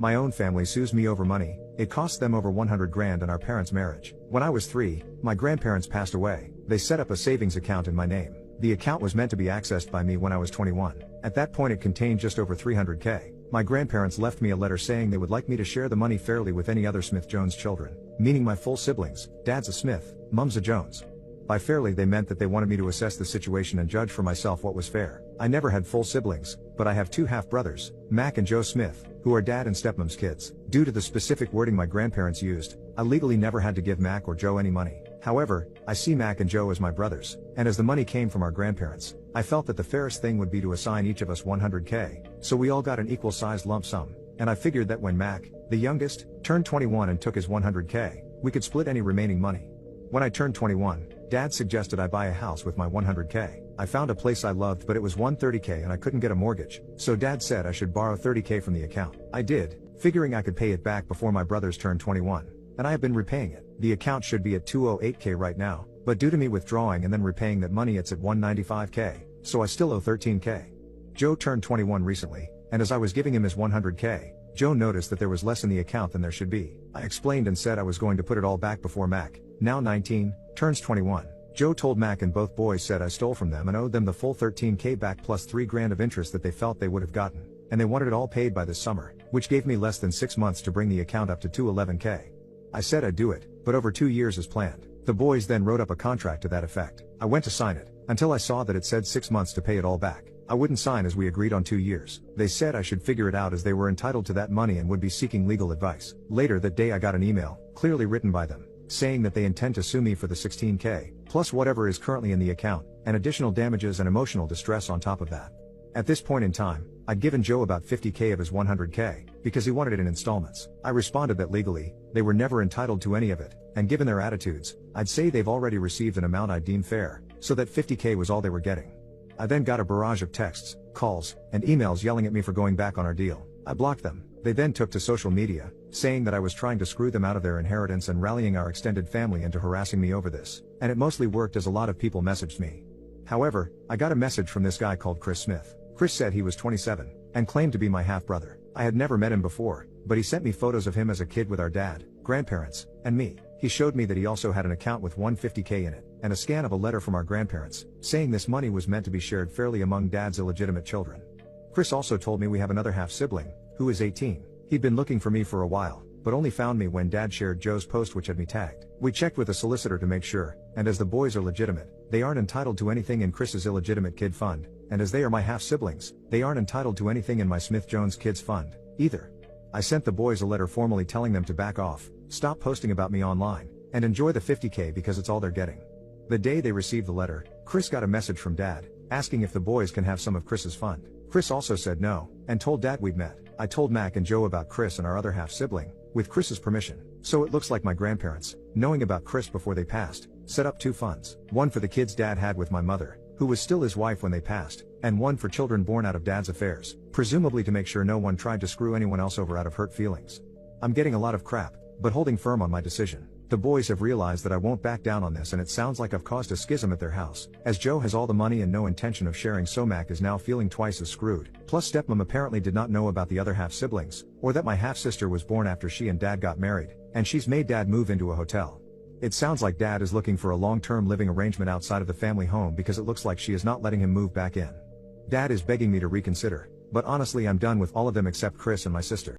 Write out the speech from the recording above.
My own family sues me over money. It cost them over 100 grand in our parents' marriage. When I was 3, my grandparents passed away. They set up a savings account in my name. The account was meant to be accessed by me when I was 21. At that point it contained just over 300k. My grandparents left me a letter saying they would like me to share the money fairly with any other Smith-Jones children, meaning my full siblings. Dad's a Smith, Mum's a Jones. By fairly they meant that they wanted me to assess the situation and judge for myself what was fair. I never had full siblings, but I have 2 half-brothers, Mac and Joe Smith, who are Dad and Stepmom's kids. Due to the specific wording my grandparents used, I legally never had to give Mac or Joe any money. However, I see Mac and Joe as my brothers, and as the money came from our grandparents, I felt that the fairest thing would be to assign each of us 100k, so we all got an equal-sized lump sum, and I figured that when Mac, the youngest, turned 21 and took his 100k, we could split any remaining money. When I turned 21, Dad suggested I buy a house with my 100k. I found a place I loved but it was 130k and I couldn't get a mortgage, so Dad said I should borrow 30k from the account. I did, figuring I could pay it back before my brothers turned 21, and I have been repaying it. The account should be at 208k right now, but due to me withdrawing and then repaying that money it's at 195k, so I still owe 13k. Joe turned 21 recently, and as I was giving him his 100k, Joe noticed that there was less in the account than there should be. I explained and said I was going to put it all back before Mac, now 19, turns 21. Joe told Mac and both boys said I stole from them and owed them the full 13k back plus 3 grand of interest that they felt they would have gotten, and they wanted it all paid by this summer, which gave me less than 6 months to bring the account up to 211k. I said I'd do it, but over 2 years as planned. The boys then wrote up a contract to that effect. I went to sign it, until I saw that it said 6 months to pay it all back. I wouldn't sign as we agreed on 2 years. They said I should figure it out as they were entitled to that money and would be seeking legal advice. Later that day I got an email, clearly written by them, saying that they intend to sue me for the 16k, plus whatever is currently in the account, and additional damages and emotional distress on top of that. At this point in time, I'd given Joe about 50k of his 100k, because he wanted it in installments. I responded that legally, they were never entitled to any of it, and given their attitudes, I'd say they've already received an amount I deem fair, so that 50k was all they were getting. I then got a barrage of texts, calls, and emails yelling at me for going back on our deal. I blocked them. They then took to social media, saying that I was trying to screw them out of their inheritance and rallying our extended family into harassing me over this, and it mostly worked as a lot of people messaged me. However, I got a message from this guy called Chris Smith. Chris said he was 27, and claimed to be my half-brother. I had never met him before, but he sent me photos of him as a kid with our dad, grandparents, and me. He showed me that he also had an account with 150k in it, and a scan of a letter from our grandparents, saying this money was meant to be shared fairly among Dad's illegitimate children. Chris also told me we have another half-sibling, who is 18. He'd been looking for me for a while, but only found me when Dad shared Joe's post which had me tagged. We checked with a solicitor to make sure, and as the boys are legitimate, they aren't entitled to anything in Chris's illegitimate kid fund, and as they are my half-siblings, they aren't entitled to anything in my Smith-Jones kids fund, either. I sent the boys a letter formally telling them to back off, stop posting about me online, and enjoy the 50k because it's all they're getting. The day they received the letter, Chris got a message from Dad, asking if the boys can have some of Chris's fund. Chris also said no, and told Dad we'd met. I told Mac and Joe about Chris and our other half-sibling, with Chris's permission. So it looks like my grandparents, knowing about Chris before they passed, set up 2 funds. One for the kids Dad had with my mother, who was still his wife when they passed, and one for children born out of Dad's affairs, presumably to make sure no one tried to screw anyone else over out of hurt feelings. I'm getting a lot of crap, but holding firm on my decision. The boys have realized that I won't back down on this, and it sounds like I've caused a schism at their house, as Joe has all the money and no intention of sharing, so Mac is now feeling twice as screwed. Plus stepmom apparently did not know about the other half-siblings, or that my half-sister was born after she and Dad got married, and she's made Dad move into a hotel. It sounds like Dad is looking for a long-term living arrangement outside of the family home because it looks like she is not letting him move back in. Dad is begging me to reconsider, but honestly I'm done with all of them except Chris and my sister.